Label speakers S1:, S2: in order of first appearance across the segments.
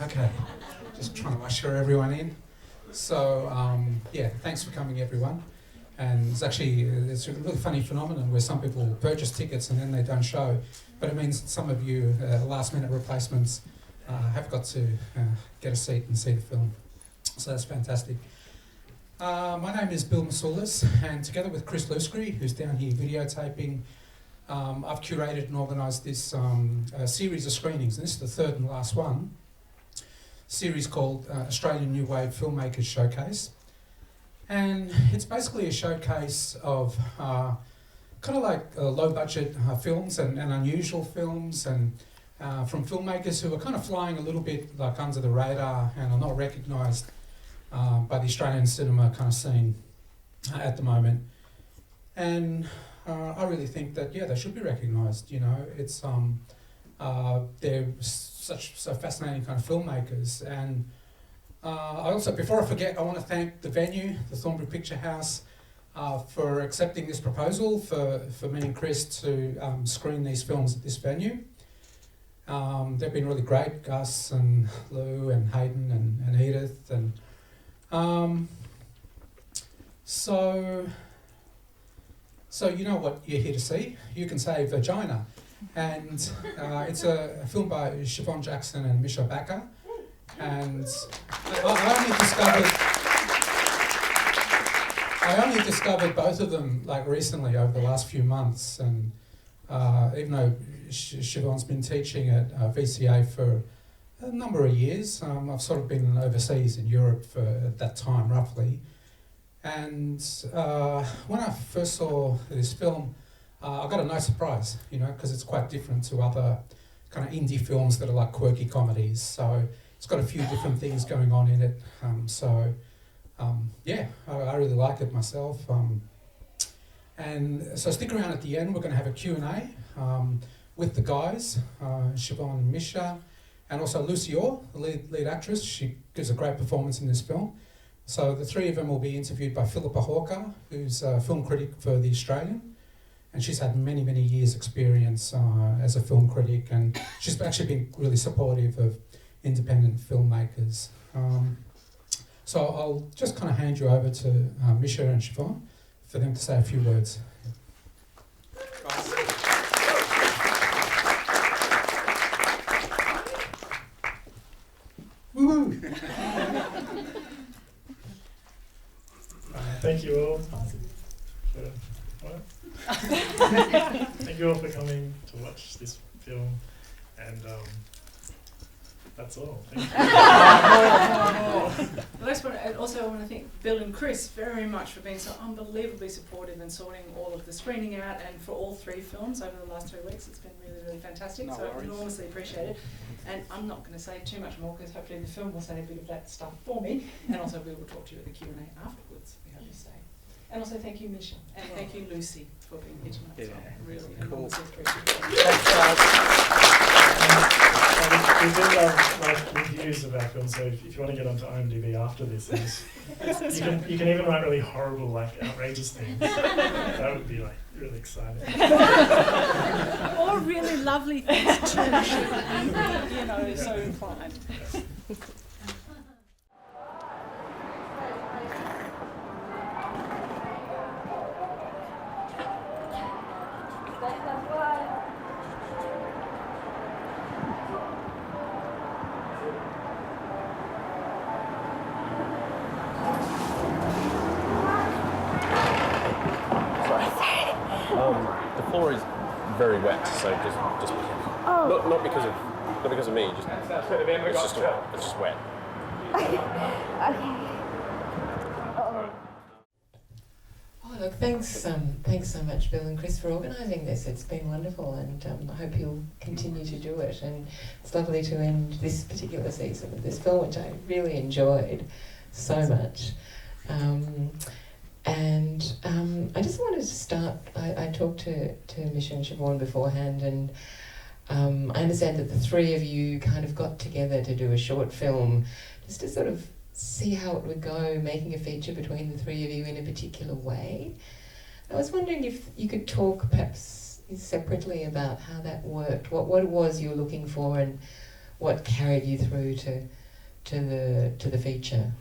S1: Okay, just trying to usher everyone in. So, yeah, thanks for coming, everyone. And it's a really funny phenomenon where some people purchase tickets and then they don't show, but it means that some of you last-minute replacements have got to get a seat and see the film. So that's fantastic. My name is Bill Mousoulis, and together with Chris Luscri, who's down here videotaping, I've curated and organised this series of screenings, and this is the third and last one. Series called Australian New Wave Filmmakers Showcase, and it's basically a showcase of kind of like low budget films and unusual films, and from filmmakers who are kind of flying a little bit like under the radar and are not recognised by the Australian cinema kind of scene at the moment. And I really think that they should be recognised. You know, it's they're so fascinating kind of filmmakers. And I also, before I forget, I want to thank the venue, the Thornbury Picture House, for accepting this proposal for me and Chris to screen these films at this venue. They've been really great, Gus and Lou and Hayden and Edith. And so you know what you're here to see. You Can Say Vagina. And it's a film by Siobhan Jackson and Mischa Baka. And I only discovered both of them like recently over the last few months. And even though Siobhan's been teaching at VCA for a number of years, I've sort of been overseas in Europe for at that time roughly. And when I first saw this film, I got a nice surprise, you know, because it's quite different to other kind of indie films that are like quirky comedies. So it's got a few different things going on in it. I really like it myself. And so stick around at the end. We're going to have a Q&A with the guys, Siobhan Mischa, and also Lucy Orr, the lead actress. She gives a great performance in this film. So the three of them will be interviewed by Philippa Hawker, who's a film critic for The Australian. And she's had many, many years' experience as a film critic, and she's actually been really supportive of independent filmmakers. So I'll just kind of hand you over to Mischa and Siobhan for them to say a few words. Woo-hoo!
S2: Thank you all. Thank you all for coming to watch this film, and that's all. Thank you.
S3: I also want to thank Bill and Chris very much for being so unbelievably supportive and sorting all of the screening out, and for all three films over the last 3 weeks. It's been really, really fantastic. So enormously appreciated. And I'm not going to say too much more because hopefully the film will say a bit of that stuff for me, and also we will talk to you at the Q&A afterwards. We hope you stay. And also thank you, Mischa, and thank you, Lucy, for being here tonight.
S4: Yeah.
S3: So really
S4: Cool.
S3: enormously appreciated.
S4: Thanks, guys.
S2: We do love reviews of our film, so if you want to get onto IMDb after this, you can even write really horrible, like outrageous things. That would be like really exciting.
S5: Or really lovely things too. You know, so inclined.
S2: Yeah.
S4: The floor is very wet, so just not because of me. It's just wet.
S6: Oh, look, thanks so much, Bill and Chris, for organising this. It's been wonderful, and I hope you'll continue to do it. And it's lovely to end this particular season with this film, which I really enjoyed so much. I just wanted to start. I talked to Mischa and Siobhan beforehand, and I understand that the three of you kind of got together to do a short film, just to sort of see how it would go, making a feature between the three of you in a particular way. I was wondering if you could talk perhaps separately about how that worked, what it was you were looking for, and what carried you through to the feature?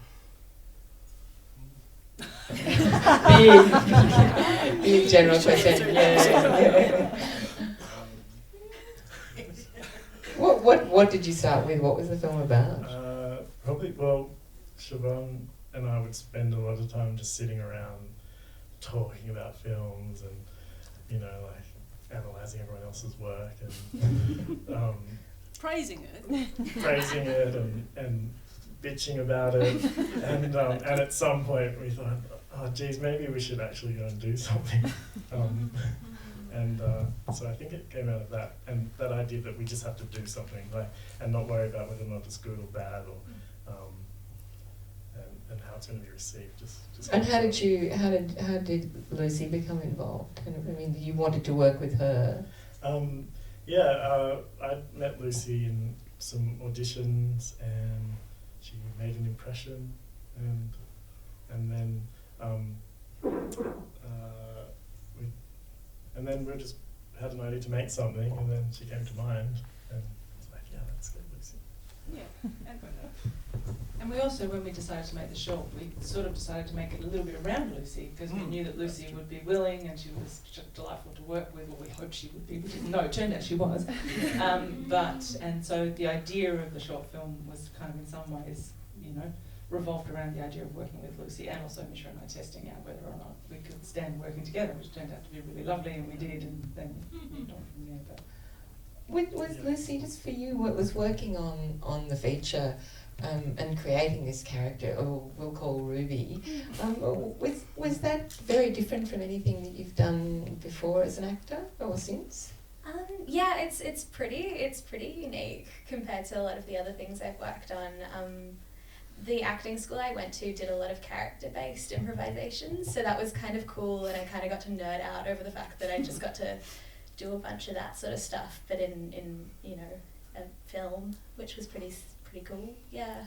S6: Big general question. Yeah. What did you start with? What was the film about?
S2: Probably, well, Siobhan and I would spend a lot of time just sitting around talking about films and, you know, like analysing everyone else's work and
S5: Praising it.
S2: and bitching about it. And at some point we thought, oh geez, maybe we should actually go and do something. So I think it came out of that, and that idea that we just have to do something, like, and not worry about whether or not it's good or bad, or and how it's going to be received. Just
S6: and how did Lucy become involved? I mean, you wanted to work with her.
S2: I met Lucy in some auditions, and she made an impression, and then we just had an idea to make something, and then she came to mind, and it's like, yeah, that's good, Lucy.
S7: Yeah, and we also, when we decided to make the short, we sort of decided to make it a little bit around Lucy, because we knew that Lucy would be willing, and she was just delightful to work with, or we hoped she would be. We didn't know, it turned out she was. And so the idea of the short film was kind of in some ways, you know, revolved around the idea of working with Lucy, and also Mischa and I testing out whether or not we could stand working together, which turned out to be really lovely, and we did, and then moved on from there. But
S6: Was Lucy, just for you, what was working on the feature and creating this character, or we'll call Ruby, was that very different from anything that you've done before as an actor, or since?
S8: Yeah, it's pretty unique compared to a lot of the other things I've worked on. The acting school I went to did a lot of character-based improvisations, so that was kind of cool, and I kind of got to nerd out over the fact that I just got to do a bunch of that sort of stuff, but in you know, a film, which was pretty cool. Yeah.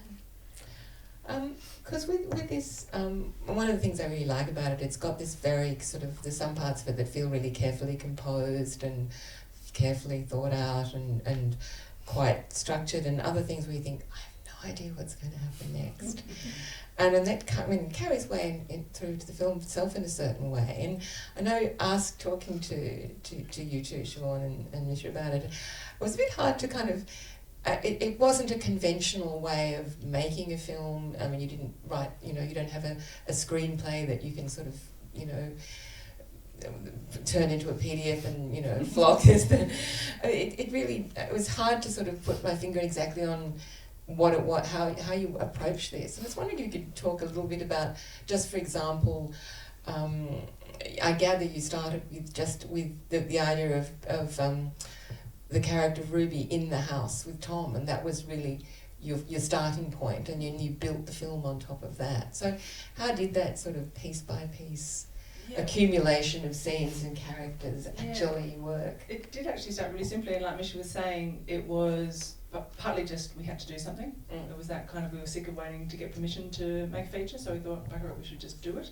S6: Because with this, one of the things I really like about it, it's got this very sort of, there's some parts of it that feel really carefully composed and carefully thought out and quite structured, and other things where you think, I have no idea what's going to happen next. And that carries way through to the film itself in a certain way. And I know, talking to you two, Siobhan and Mischa, about it, it was a bit hard to kind of, it wasn't a conventional way of making a film. I mean, you didn't write, you know, you don't have a screenplay that you can sort of, you know, turn into a PDF and, you know, flog this. It was hard to sort of put my finger exactly on how you approach this. And I was wondering if you could talk a little bit about, just for example, I gather you started with the idea of the character of Ruby in the house with Tom, and that was really your starting point, and you built the film on top of that. So how did that sort of piece by piece accumulation of scenes and characters actually work?
S7: It did actually start really simply, and like Mischa was saying, it was partly just we had to do something. It was that kind of, we were sick of waiting to get permission to make a feature, so we thought, bugger it, we should just do it.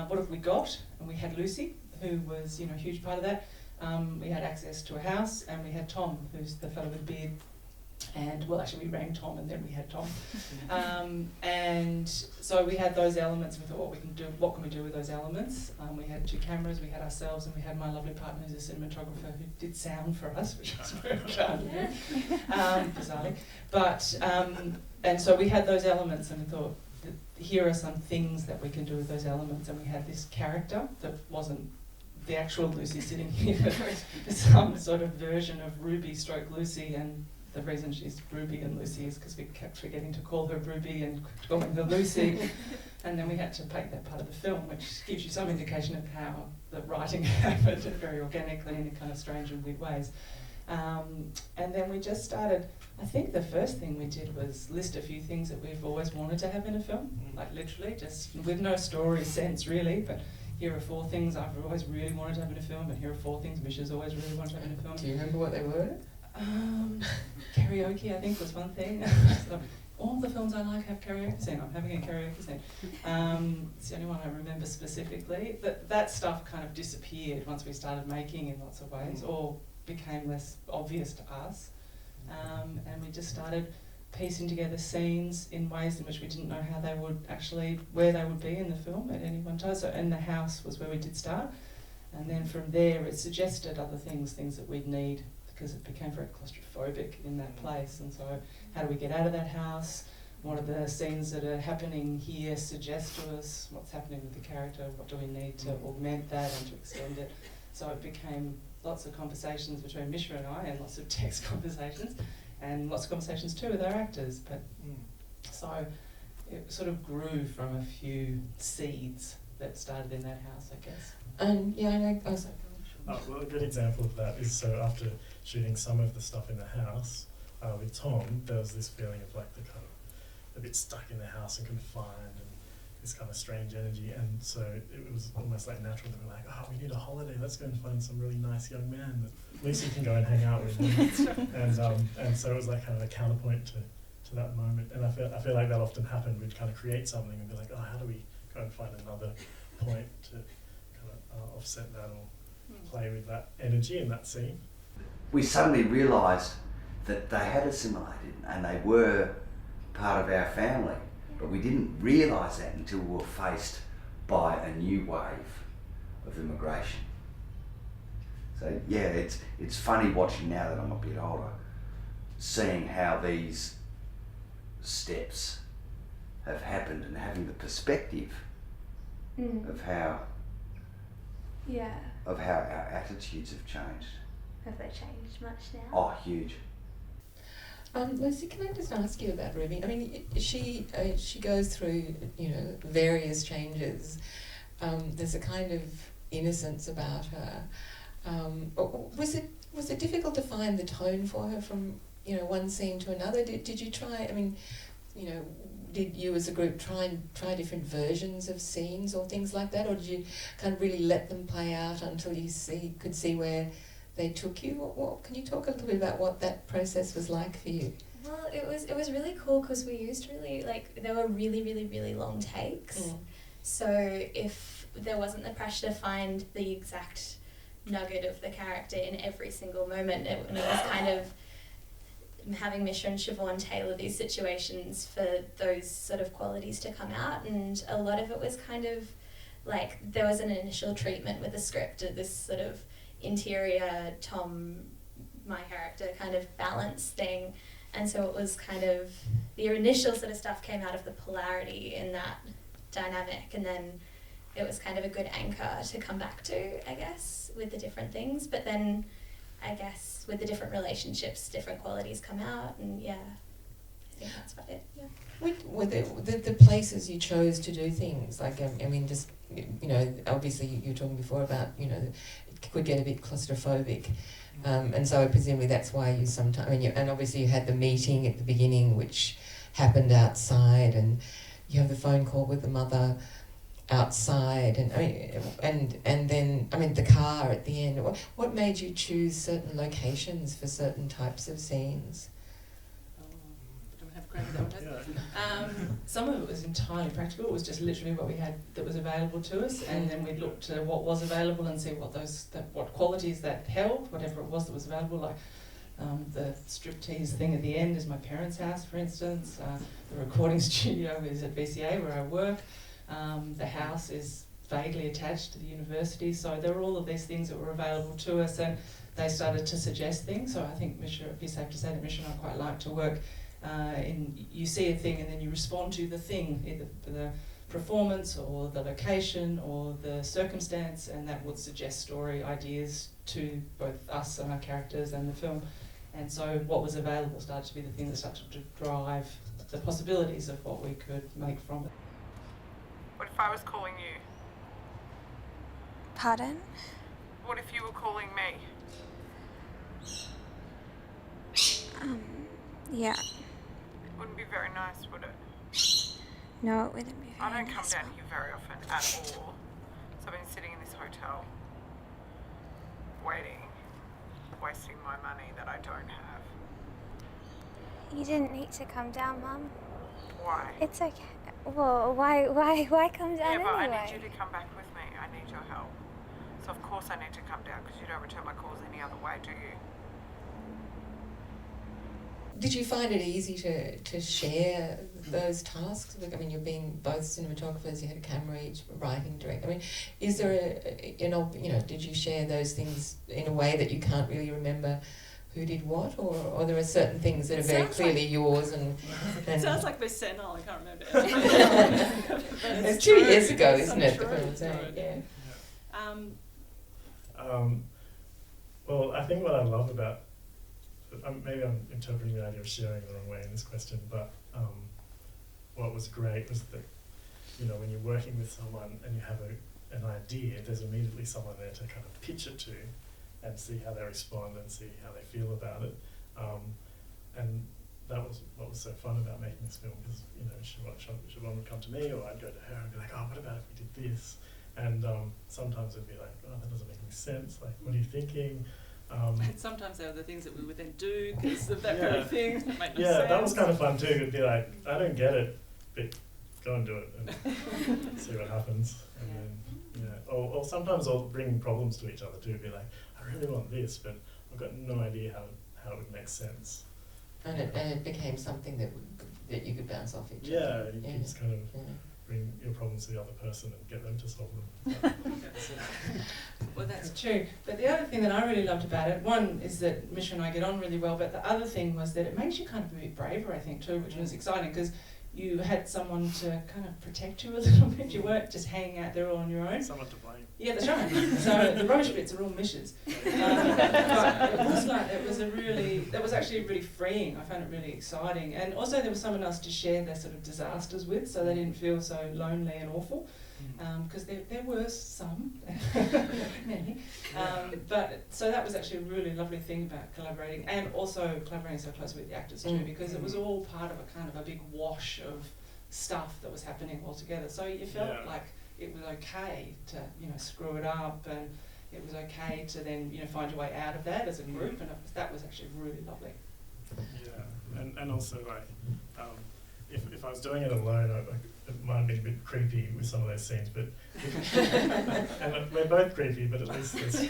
S7: What have we got? And we had Lucy, who was, you know, a huge part of that. We had access to a house, and we had Tom, who's the fellow with the beard. And, well, actually, we rang Tom, and then we had Tom. And so we had those elements. We thought, what can we do with those elements? We had 2 cameras, we had ourselves, and we had my lovely partner, who's a cinematographer, who did sound for us, which was very hard to do, bizarrely. But, and so we had those elements, and we thought, here are some things that we can do with those elements. And we had this character that wasn't the actual Lucy sitting here, but some sort of version of Ruby stroke Lucy, and the reason she's Ruby and Lucy is because we kept forgetting to call her Ruby and calling her Lucy. And then we had to paint that part of the film, which gives you some indication of how the writing happened very organically in kind of strange and weird ways. And then we just started, I think the first thing we did was list a few things that we've always wanted to have in a film, like literally, just with no story sense really, but here are 4 things I've always really wanted to have in a film, and here are 4 things Mischa's always really wanted to have in a film.
S6: Do you remember what they were?
S7: Karaoke, I think, was one thing. So, all the films I like have karaoke scene. I'm having a karaoke scene. It's the only one I remember specifically. That stuff kind of disappeared once we started making in lots of ways, or became less obvious to us. and we just started piecing together scenes in ways in which we didn't know how they would actually, where they would be in the film at any one time. So, and the house was where we did start. And then from there it suggested other things that we'd need, because it became very claustrophobic in that place. And so how do we get out of that house? What are the scenes that are happening here suggest to us? What's happening with the character? What do we need to augment that and to extend it? So it became lots of conversations between Mischa and I, and lots of text conversations, and lots of conversations too with our actors. But so it sort of grew from a few seeds that started in that house, I guess.
S2: Well, a good example of that is, so after shooting some of the stuff in the house with Tom, there was this feeling of like the kind of a bit stuck in the house and confined, and this kind of strange energy. And so it was almost like natural that we were like, oh, we need a holiday. Let's go and find some really nice young man that Lucy can go and hang out with. And so it was like kind of a counterpoint to that moment. And I feel like that often happened. We'd kind of create something and be like, oh, how do we go and find another point to kind of offset that or play with that energy in that scene.
S9: We suddenly realised that they had assimilated and they were part of our family, but we didn't realise that until we were faced by a new wave of immigration. So yeah, it's funny watching now that I'm a bit older, seeing how these steps have happened and having the perspective of how our attitudes have changed.
S8: Have they changed much now?
S9: Oh, huge.
S6: Lucy, can I just ask you about Ruby? I mean, she goes through, various changes. There's a kind of innocence about her. Was it difficult to find the tone for her from one scene to another? Did you try? I mean, did you as a group try different versions of scenes or things like that, or did you kind of really let them play out until you could see where they took you? What can you talk a little bit about what that process was like for you?
S8: Well, it was really cool because we used there were really long takes. So if there wasn't the pressure to find the exact nugget of the character in every single moment, it was kind of having Mischa and Siobhan tailor these situations for those sort of qualities to come out, and a lot of it was kind of like there was an initial treatment with the script of this sort of interior Tom, my character, kind of balance thing, and so it was kind of the initial sort of stuff came out of the polarity in that dynamic, and then it was kind of a good anchor to come back to, I guess, with the different things. But then I guess with the different relationships, different qualities come out, and I think that's about it. Yeah.
S6: Were the places you chose to do things, like I mean, just obviously you were talking before about it could get a bit claustrophobic, and so presumably that's why you sometimes. And obviously you had the meeting at the beginning, which happened outside, and you have the phone call with the mother outside, and then the car at the end. What made you choose certain locations for certain types of scenes?
S7: I don't have a crack at that one. Some of it was entirely practical. It was just literally what we had that was available to us, and then we looked at what was available and see what qualities that held, whatever it was that was available. Like the striptease thing at the end is my parents' house, for instance. The recording studio is at VCA where I work. The house is vaguely attached to the university, so there were all of these things that were available to us, and they started to suggest things. So I think Mischa, it'd be safe to say that Mischa and I quite like to work you see a thing and then you respond to the thing, either the performance or the location or the circumstance, and that would suggest story ideas to both us and our characters and the film. And so what was available started to be the thing that started to drive the possibilities of what we could make from it.
S10: What if I was calling you?
S11: Pardon?
S10: What if you were calling me?
S11: Yeah.
S10: It wouldn't be very nice, would it?
S11: No, it wouldn't be very
S10: I don't come
S11: nice.
S10: down here very often at all. So I've been sitting in this hotel, waiting, wasting my money that I don't have.
S11: You didn't need to come down, Mum.
S10: Why?
S11: It's okay. Well, why come down
S10: Yeah, but
S11: anyway?
S10: I need you to come back with me. I need your help. So of course I need to come down because you don't return my calls any other way, do you?
S6: Did you find it easy to share those tasks? I mean, you're being both cinematographers, you had a camera each, writing, direct. I mean, is there did you share those things in a way that you can't really remember who did what, or there are certain things that are very clearly yours and
S5: it sounds like we're senile, I can't remember.
S6: It's 2 years ago, isn't it?
S2: Well, I think what I love about, maybe I'm interpreting the idea of sharing the wrong way in this question, but what was great was that, when you're working with someone and you have an idea, there's immediately someone there to kind of pitch it to and see how they respond and see how they feel about it. And that was what was so fun about making this film, because Siobhan would come to me, or I'd go to her and be like, oh, what about if we did this? And sometimes it'd be like, oh, that doesn't make any sense, like, what are you thinking?
S5: And sometimes they were the things that we would then do because of that very thing that made no sense.
S2: Yeah, that was kind of fun too. It'd be like, I don't get it, but go and do it and see what happens. And then, or sometimes I'll bring problems to each other too. Be like, I really want this, but I've got no idea how it would make sense.
S6: And it became something that you could bounce off each
S2: Yeah,
S6: other.
S2: you can just kind of bring your problems to the other person and get them to solve them.
S7: Well, that's true. But the other thing that I really loved about it, one is that Mischa and I get on really well, but the other thing was that it makes you kind of a bit braver, I think, too, which was exciting, because you had someone to kind of protect you a little bit. You weren't just hanging out there all on your own.
S2: Someone to blame.
S7: Yeah, that's right. So the rubbish bits are all Mischa's. But that was actually really freeing. I found it really exciting. And also there was someone else to share their sort of disasters with, so they didn't feel so lonely and awful. Because there were some, many. But so that was actually a really lovely thing about collaborating, and also collaborating so closely with the actors too, because it was all part of a kind of a big wash of stuff that was happening all together. So you felt like it was okay to screw it up, and it was okay to then find your way out of that as a group, and that was actually really lovely.
S2: Yeah, and also like if I was doing it alone, it might have been a bit creepy with some of those scenes, but and we're both creepy, but at least it's,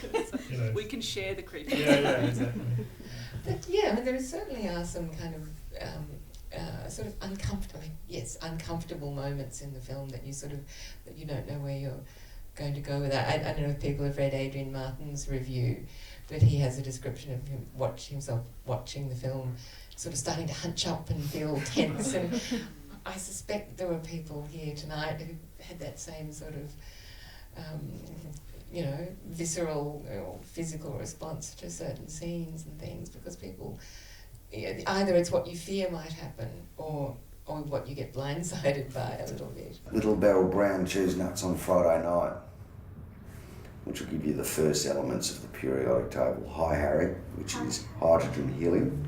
S5: we can share the creepy.
S2: Yeah, exactly.
S6: But I mean, there certainly are some kind of sort of uncomfortable moments in the film that you don't know where you're going to go with that. I don't know if people have read Adrian Martin's review, but he has a description of himself watching the film, sort of starting to hunch up and feel tense. And I suspect there were people here tonight who had that same sort of, visceral or physical response to certain scenes and things, because people, either it's what you fear might happen or what you get blindsided by a little bit.
S9: Little Barrel Brown cheese nuts on Friday night, which will give you the first elements of the periodic table. High Harry, which is hydrogen helium.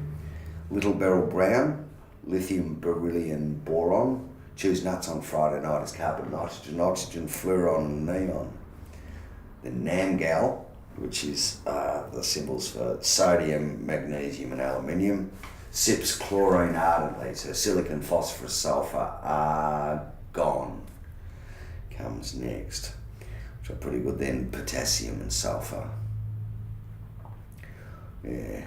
S9: Little Barrel Brown, lithium, beryllium, boron. Choose nuts on Friday night is carbon, nitrogen, oxygen, fluorine, and neon. Then NamGal, which is the symbols for sodium, magnesium, and aluminium. Sips chlorine ardently, so silicon, phosphorus, sulfur, argon comes next, which are pretty good. Then potassium and sulfur. Yeah.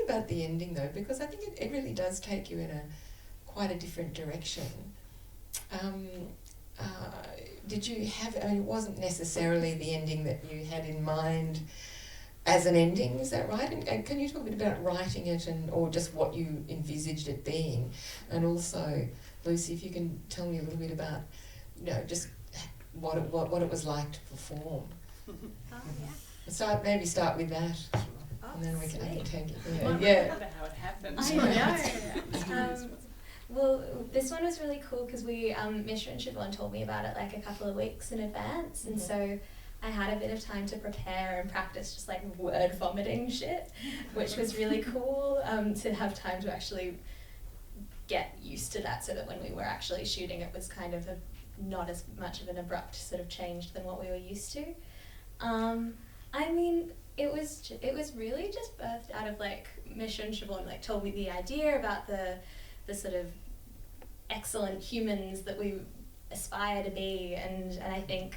S6: About the ending though, because I think it really does take you in quite a different direction. Did you have, it wasn't necessarily the ending that you had in mind as an ending, is that right? And can you talk a bit about writing it or just what you envisaged it being? And also, Lucy, if you can tell me a little bit about, just what it was like to perform. Maybe start with that. And then we can take it.
S5: Yeah. How it happened.
S8: I know. Well, this one was really cool because Mischa and Siobhan told me about it like a couple of weeks in advance, and so I had a bit of time to prepare and practice just like word vomiting shit, which was really cool to have time to actually get used to that, so that when we were actually shooting it was kind of not as much of an abrupt sort of change than what we were used to. I mean, it was really just birthed out of like Mischa and Siobhan like told me the idea about the sort of excellent humans that we aspire to be, and I think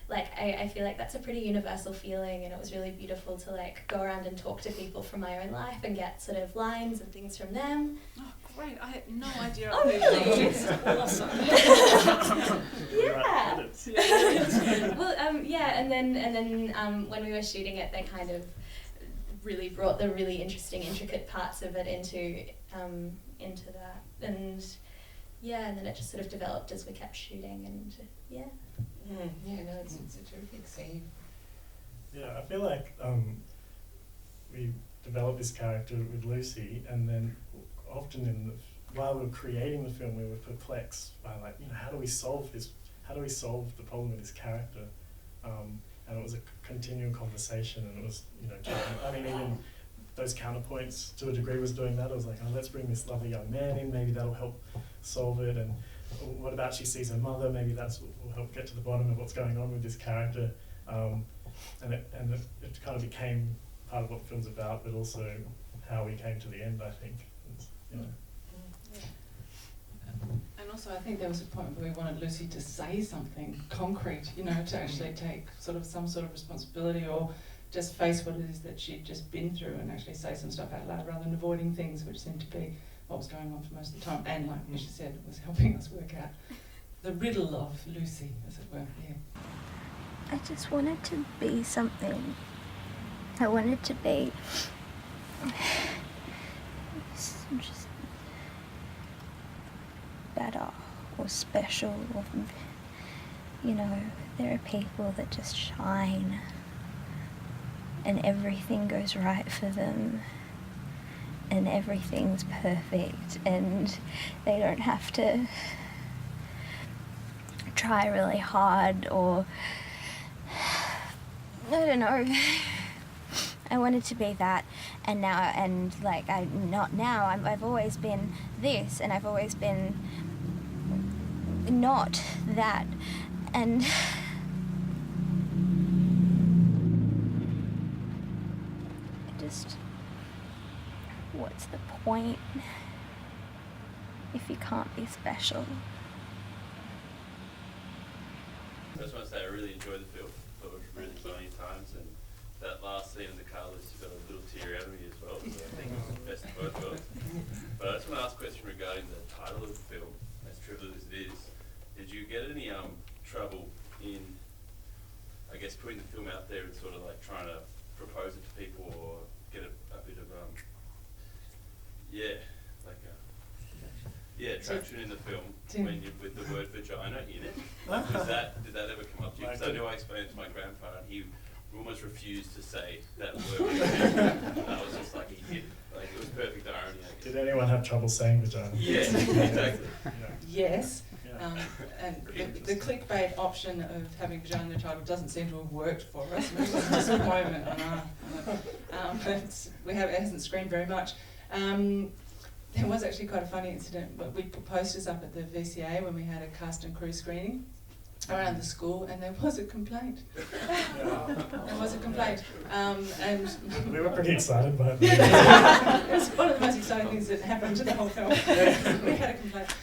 S8: like I feel like that's a pretty universal feeling, and it was really beautiful to like go around and talk to people from my own life and get sort of lines and things from them.
S5: Oh, great. I had no idea.
S8: Oh, really?
S5: Awesome.
S8: Yeah. Well, yeah, and then when we were shooting it, they kind of really brought the really interesting, intricate parts of it into that, and yeah, and then it just sort of developed as we kept shooting, and yeah.
S6: Yeah, no, it's a terrific scene.
S2: Yeah, I feel like we developed this character with Lucy, and then often while we were creating the film, we were perplexed by like, you know, how do we solve this? How do we solve the problem with this character? And it was a continual conversation, and it was, you know, I mean, even those counterpoints to a degree was doing that. I was like, oh, let's bring this lovely young man in, maybe that'll help solve it. And what about she sees her mother? Maybe that's what will help get to the bottom of what's going on with this character. And it kind of became part of what the film's about, but also how we came to the end, I think. You know.
S7: And also I think there was a point where we wanted Lucy to say something concrete, you know, to actually take some sort of responsibility, or just face what it is that she'd just been through and actually say some stuff out loud rather than avoiding things, which seemed to be what was going on for most of the time. And like Mischa said, it was helping us work out the riddle of Lucy, as it were. Yeah.
S11: I just wanted to be something. I wanted to be just better or special, or, you know, there are people that just shine and everything goes right for them and everything's perfect and they don't have to try really hard, or I don't know. I wanted to be that, and now, and like I've always been this, and I've always been not that, and just, what's the point if you can't be special?
S12: I just want to say I really enjoyed the film. Thought it was really funny at times, and that last scene in the car, Lucy, got a little tear out of me as well. So I think it was the best of both worlds. But I just want to ask a question regarding the title of the film, as trivial as it is. Did you get any trouble in, I guess, putting the film out there and sort of like trying to propose it to people, or get a bit of traction in the film when you, with the word vagina in it? Did that ever come up to you? Because I know I explained it to my grandfather, and he almost refused to say that word. And I was just like, he did. Like, it was perfect irony, I guess.
S2: Did anyone have trouble saying vagina?
S12: Yeah, exactly.
S7: Yes. And the clickbait option of having vagina in the title doesn't seem to have worked for us. It was a disappointment on our it hasn't screened very much. There was actually quite a funny incident, but we put posters up at the VCA when we had a cast and crew screening around the school, and there was a complaint. There was a complaint. And
S2: we were pretty excited by it.
S7: It was one of the most exciting things that happened to the whole film. We had a complaint.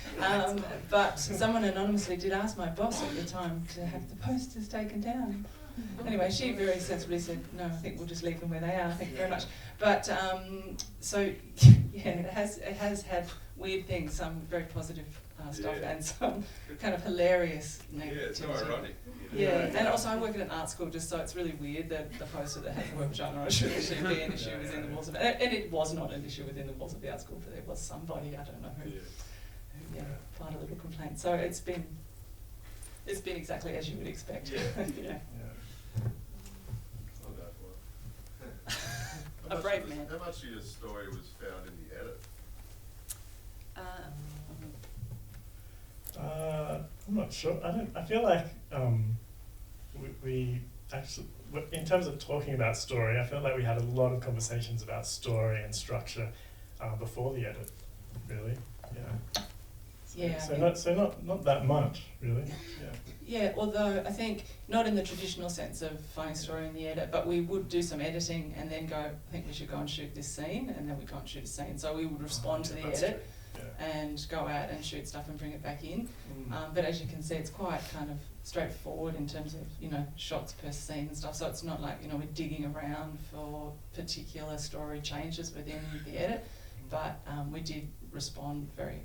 S7: But someone anonymously did ask my boss at the time to have the posters taken down. Anyway, she very sensibly said, no, I think we'll just leave them where they are, thank you very much. But, so, yeah, it has had weird things, some very positive stuff, and some kind of hilarious negativity.
S12: Yeah, it's so ironic.
S7: Yeah, and also I work at an art school, just so it's really weird that the poster that has the word vagina should actually be an issue within the walls of it. And it was not an issue within the walls of the art school, but there was somebody, I don't know who filed a little complaint. So it's been exactly as you would expect.
S12: Yeah.
S7: A brave man.
S13: How much of your story was found in the edit?
S2: I'm not sure. I feel like we actually, in terms of talking about story, I felt like we had a lot of conversations about story and structure before the edit. Really, yeah.
S7: Yeah.
S2: So not that much, really. Yeah.
S7: Yeah, although I think not in the traditional sense of finding story in the edit, but we would do some editing and then go, I think we should go and shoot this scene, and then we go and shoot a scene. So we would respond to the edit and go out and shoot stuff and bring it back in. But as you can see, it's quite kind of straightforward in terms of, you know, shots per scene and stuff. So it's not like, you know, we're digging around for particular story changes within the edit, but we did respond very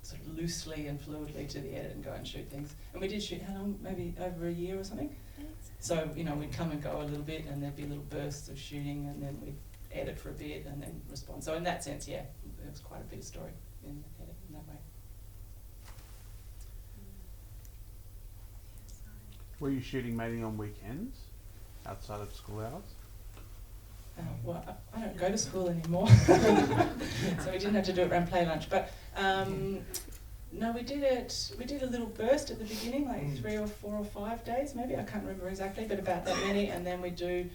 S7: sort of loosely and fluidly to the edit and go and shoot things. And we did shoot, how long? Maybe over a year or something? So, you know, we'd come and go a little bit and there'd be little bursts of shooting and then we'd edit for a bit and then respond. So in that sense, yeah, there was quite a bit of story in the edit in that way.
S14: Were you shooting mainly on weekends, outside of school hours?
S7: Well, I don't go to school anymore, so we didn't have to do it around play lunch. But no, we did a little burst at the beginning, like 3 or 4 or 5 days, maybe. I can't remember exactly, but about that many. And then we do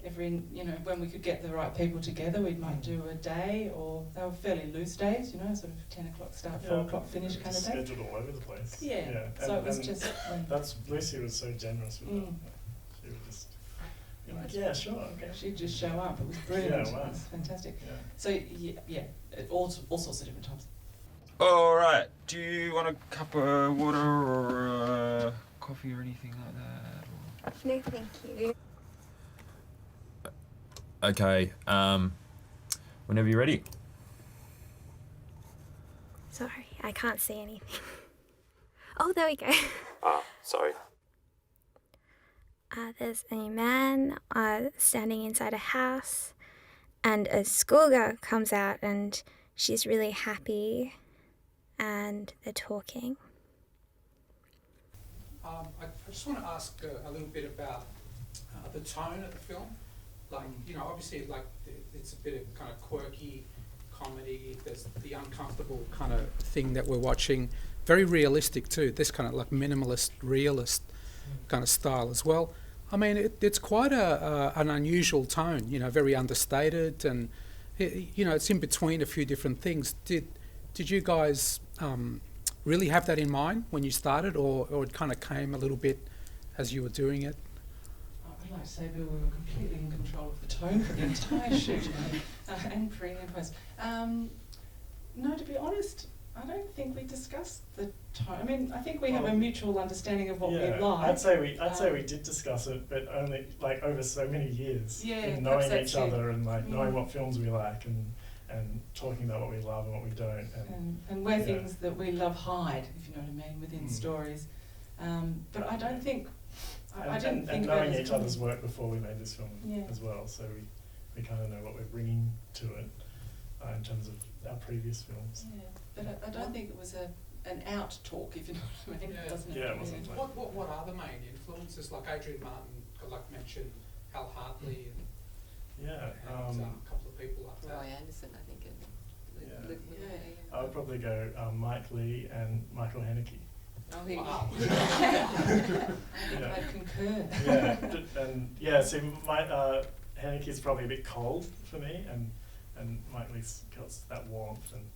S7: every, you know, when we could get the right people together, we might do a day, or they were fairly loose days, you know, sort of 10 o'clock start, 4 o'clock finish kind of day.
S2: Scheduled all over the place.
S7: Yeah. So it was just.
S2: That's Lucy was so generous with that. She would just. You're like, yeah, sure, okay.
S7: She'd just show up. It was brilliant.
S2: Yeah, wow.
S7: It was fantastic.
S2: Yeah.
S7: So yeah, all sorts of different times.
S15: All right. Do you want a cup of water or coffee or anything like that?
S11: No, thank you.
S15: Okay. Whenever you're ready.
S11: Sorry, I can't see anything. Oh, there we go.
S15: Sorry.
S11: There's a man standing inside a house, and a schoolgirl comes out, and she's really happy, and they're talking.
S1: I just want to ask a little bit about the tone of the film. Like, you know, obviously, like, it's a bit of kind of quirky comedy. There's the uncomfortable kind of thing that we're watching. Very realistic too. This kind of like minimalist, realist kind of style as well. I mean, it's quite an unusual tone, you know, very understated, and you know, it's in between a few different things. Did you guys really have that in mind when you started, or it kind of came a little bit as you were doing it?
S7: I'd like to say we were completely in control of the tone for the entire shoot, and pre and post. No, to be honest, I don't think we discussed the tone. I mean, I think we have a mutual understanding of what we like.
S2: I'd say we did discuss it, but only like over so many years.
S7: Yeah,
S2: and knowing each other and like knowing what films we like and talking about what we love and what we don't.
S7: And where things that we love hide, if you know what I mean, within stories. But I don't think. I didn't think about it.
S2: And knowing each other's work before we made this film as well, so we kind of know what we're bringing to it in terms of our previous films.
S7: Yeah. But I don't think it was an out talk, if you know what I mean.
S1: Yeah,
S7: it wasn't.
S1: What are the main influences? Like Adrian Martin, like mentioned Hal Hartley, and a couple of people like that.
S6: Roy Anderson, I think.
S2: I would probably go Mike Lee and Michael Haneke.
S7: Oh, I concur.
S2: See, Haneke's probably a bit cold for me, and Mike Lee's got that warmth and.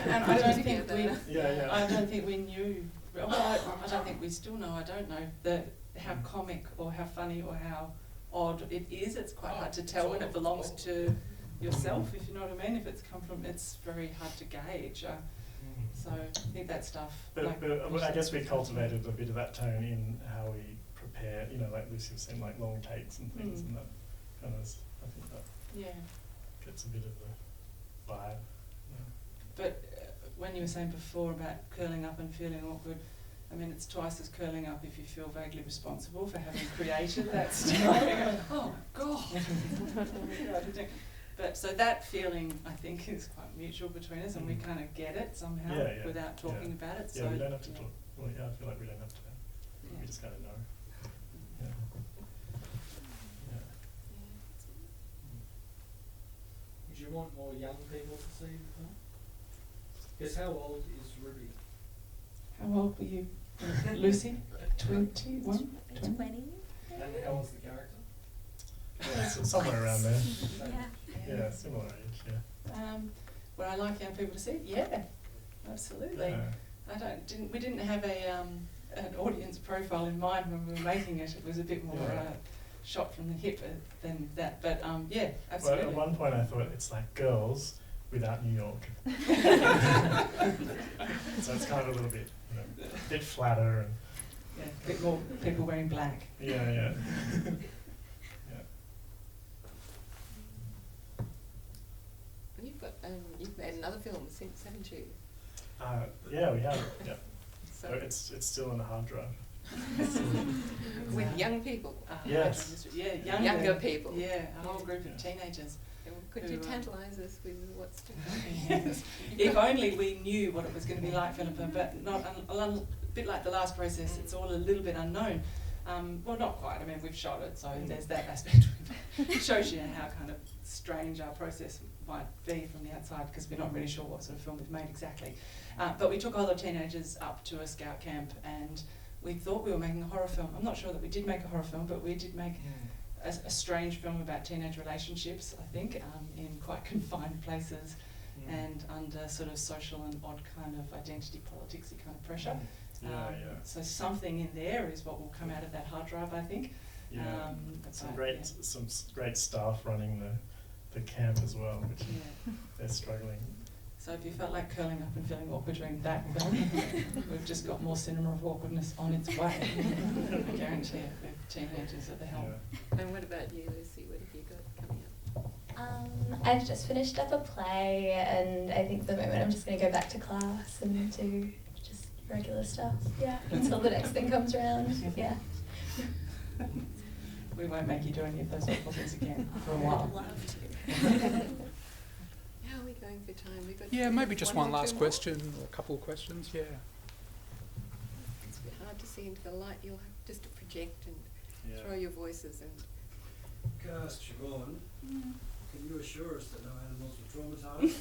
S7: And I don't think I don't think we knew. Well, I don't think we still know. I don't know how comic or how funny or how odd it is. It's quite hard to tell when it belongs to yourself, if you know what I mean. If it's come from, it's very hard to gauge. So I think that stuff.
S2: But I guess we cultivated a bit of that tone in how we prepare. You know, like Lucy was saying, like long takes and things, and that kind of. I think that gets a bit of the vibe.
S7: But when you were saying before about curling up and feeling awkward, I mean, it's twice as curling up if you feel vaguely responsible for having created that story. Oh, God. But so that feeling, I think, is quite mutual between us, and we kind of get it somehow without talking about it.
S2: Yeah, so we don't have to talk. Well, I feel like we don't have to. We just kind of know.
S16: Would you want more young people to see the film? Because how old is Ruby?
S7: How old were you, Lucy? 21?
S11: 20.
S16: And how old's the character?
S2: Yeah, somewhere around there. Yeah, similar age. Yeah.
S7: Would I like young people to see it? Yeah, absolutely. We didn't have an audience profile in mind when we were making it. It was a bit more shot from the hip than that. But yeah, absolutely.
S2: Well, at one point I thought it's like Girls without New York. So it's kind of a little bit, a bit flatter and
S7: a bit more people wearing black.
S2: Yeah.
S6: And you've made another film since, haven't you?
S2: Yeah, we have. Yeah.
S6: So
S2: it's still on the hard drive.
S6: with young people.
S2: Yes.
S7: Yeah,
S6: younger people.
S7: Yeah, a whole group of teenagers.
S6: Could you tantalise us with what's to come?
S7: Yes. If only we knew what it was going to be like, Philippa, but not a bit like the last process, it's all a little bit unknown. Well, not quite. I mean, we've shot it, so there's that aspect. It shows you how kind of strange our process might be from the outside, because we're not really sure what sort of film we've made exactly. But we took all the teenagers up to a scout camp, and we thought we were making a horror film. I'm not sure that we did make a horror film, but we did make a strange film about teenage relationships, I think, in quite confined places and under sort of social and odd kind of identity politics-y kind of pressure. So something in there is what will come out of that hard drive, I think.
S2: Some great staff running the camp as well, which they're struggling.
S7: So if you felt like curling up and feeling awkward during that film, we've just got more cinema of awkwardness on its way. I guarantee it, with teenagers at the helm.
S6: And what about you, Lucy? What have you got coming up?
S8: I've just finished up a play, and I think at the moment I'm just going to go back to class and do just regular stuff. Yeah, until the next thing comes around. Yeah.
S7: We won't make you do any of those awful things again for a while.
S8: I'd love to.
S6: How are we going for time? We've got
S1: Maybe just one last question or a couple of questions. Yeah.
S6: It's a bit hard to see into the light. You'll have just to project and throw your voices and.
S17: Cast, Siobhan, can you assure us that no animals were traumatised?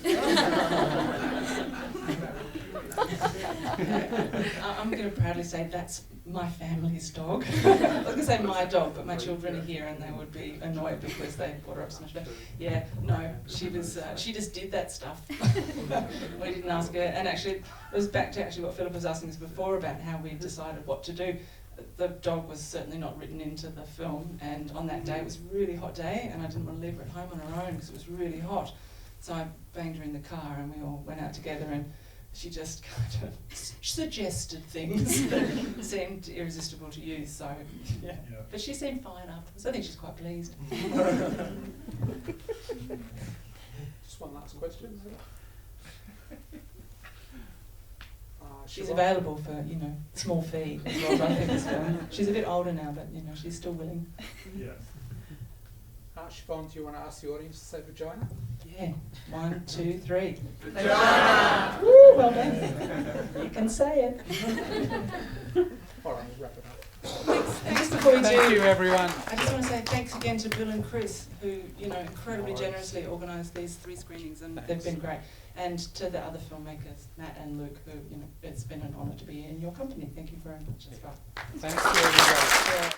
S7: I'm going to proudly say that's my family's dog. I was going to say my dog, but my children are here and they would be annoyed because they brought her up so much. Yeah, no, she just did that stuff. We didn't ask her. And actually, it was back to what Philippa was asking us before about how we decided what to do. The dog was certainly not written into the film, and on that day, it was a really hot day, and I didn't want to leave her at home on her own because it was really hot. So I banged her in the car and we all went out together, and she just kind of suggested things that seemed irresistible to use. So, but she seemed fine afterwards. I think she's quite pleased.
S1: Just one last question.
S7: She's available for, small fee as well, I think, so. She's a bit older now, but, she's still willing.
S2: Yeah.
S1: Siobhan, do you want to ask the audience to say vagina?
S7: Yeah. 1, 2, 3.
S1: Vagina!
S7: Woo, well done. You can say it.
S1: All right, we'll wrap it up.
S7: Just before we do,
S1: Thank you, everyone.
S7: I just want to say thanks again to Bill and Chris, who, incredibly generously organised these 3 screenings, and they've been great. And to the other filmmakers, Matt and Luke, who, it's been an honour to be in your company. Thank you very much as well.
S1: Thanks to everyone.